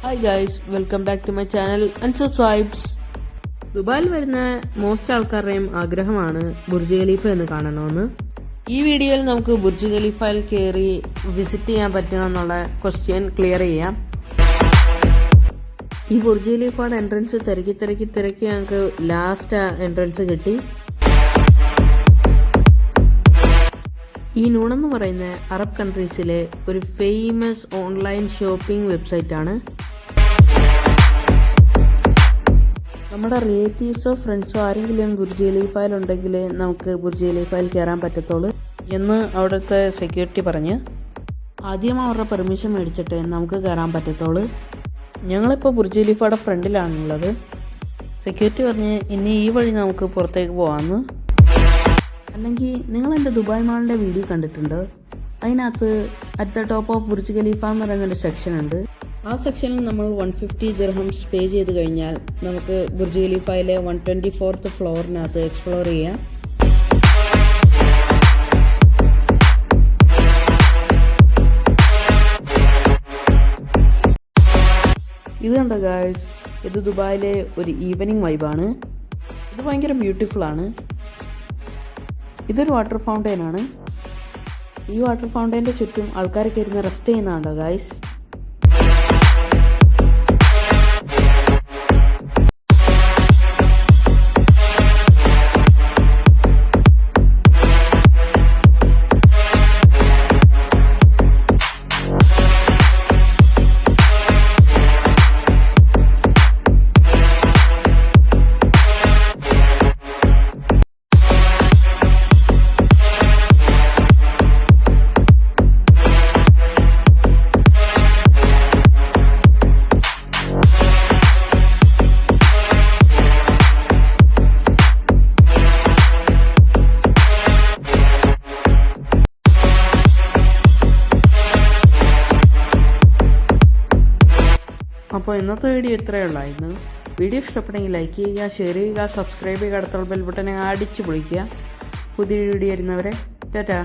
Hi guys, welcome back to my channel Ansar സ്വൈബ്സ്. ദുബായിൽ വരുന്ന മോസ്റ്റ് ആൾക്കാരുടെയും ആഗ്രഹമാണ് ബുർജ് ഖലീഫ എന്ന് കാണണമെന്ന്. ഈ വീഡിയോയിൽ നമുക്ക് ബുർജ് ഖലീഫയിൽ കയറി വിസിറ്റ് ചെയ്യാൻ പറ്റുമോ എന്നുള്ള ക്വസ്റ്റ്യൻ ക്ലിയർ ചെയ്യാം. ഈ ബുർജ് ഖലീഫയുടെ എൻട്രൻസ് തിരക്കി ഞങ്ങൾക്ക് ലാസ്റ്റ് എൻട്രൻസ് കിട്ടി. ഈ നൂൺ എന്ന് പറയുന്ന അറബ് കൺട്രീസിലെ ഒരു ഫേമസ് ഓൺലൈൻ ഷോപ്പിംഗ് വെബ്സൈറ്റാണ്. നമ്മുടെ റിലേറ്റീവ്സോ ഫ്രണ്ട്സോ ആരെങ്കിലും ബുർജ് ഖലീഫയിൽ ഉണ്ടെങ്കിൽ നമുക്ക് ബുർജ് ഖലീഫയിൽ കയറാൻ പറ്റത്തുള്ളൂ എന്ന് അവിടുത്തെ സെക്യൂരിറ്റി പറഞ്ഞ് ആദ്യം അവരുടെ പെർമിഷൻ മേടിച്ചിട്ട് നമുക്ക് കയറാൻ പറ്റത്തുള്ളൂ. ഞങ്ങളിപ്പോൾ ബുർജ് ഖലീഫയുടെ ഫ്രണ്ടിലാണുള്ളത്. സെക്യൂരിറ്റി പറഞ്ഞ് ഇനി ഈ വഴി നമുക്ക് പുറത്തേക്ക് പോകാമെന്ന്. അല്ലെങ്കിൽ നിങ്ങൾ എൻ്റെ ദുബായ് മാളിൻ്റെ വീഡിയോ കണ്ടിട്ടുണ്ട്. അതിനകത്ത് at the top of Burj Khalifa എന്ന് പറയുന്നൊരു സെക്ഷൻ ഉണ്ട്. ആ സെക്ഷനിൽ നമ്മൾ 150 ദിർഹംസ് പേ ചെയ്ത് കഴിഞ്ഞാൽ നമുക്ക് ബുർജ് ഖലീഫയിലെ 124th ഫ്ലോറിനകത്ത് എക്സ്പ്ലോർ ചെയ്യാം. ഇത് കണ്ടോ ഗായ്സ്, ഇത് ദുബായിലെ ഒരു ഈവനിങ് വൈബാണ്. ഇത് ഭയങ്കര ബ്യൂട്ടിഫുൾ ആണ്. ഇതൊരു വാട്ടർ ഫൗണ്ടെയിൻ ആണ്. ഈ വാട്ടർ ഫൗണ്ടെയിൻ്റെ ചുറ്റും ആൾക്കാരൊക്കെ ഇരുന്ന് റെസ്റ്റ് ചെയ്യുന്നതാണോ ഗായ്സ്. അപ്പോൾ ഇന്നത്തെ വീഡിയോ ഇത്രയേ ഉള്ളായിരുന്നു. വീഡിയോ ഇഷ്ടപ്പെട്ടെങ്കിൽ ലൈക്ക് ചെയ്യുക, ഷെയർ ചെയ്യുക, സബ്സ്ക്രൈബ് ചെയ്യുക, അടുത്തുള്ള ബെൽ ബട്ടനെ അടിച്ചു പൊളിക്കുക. പുതിയ വീഡിയോ വരുന്നവരെ ടാറ്റാ.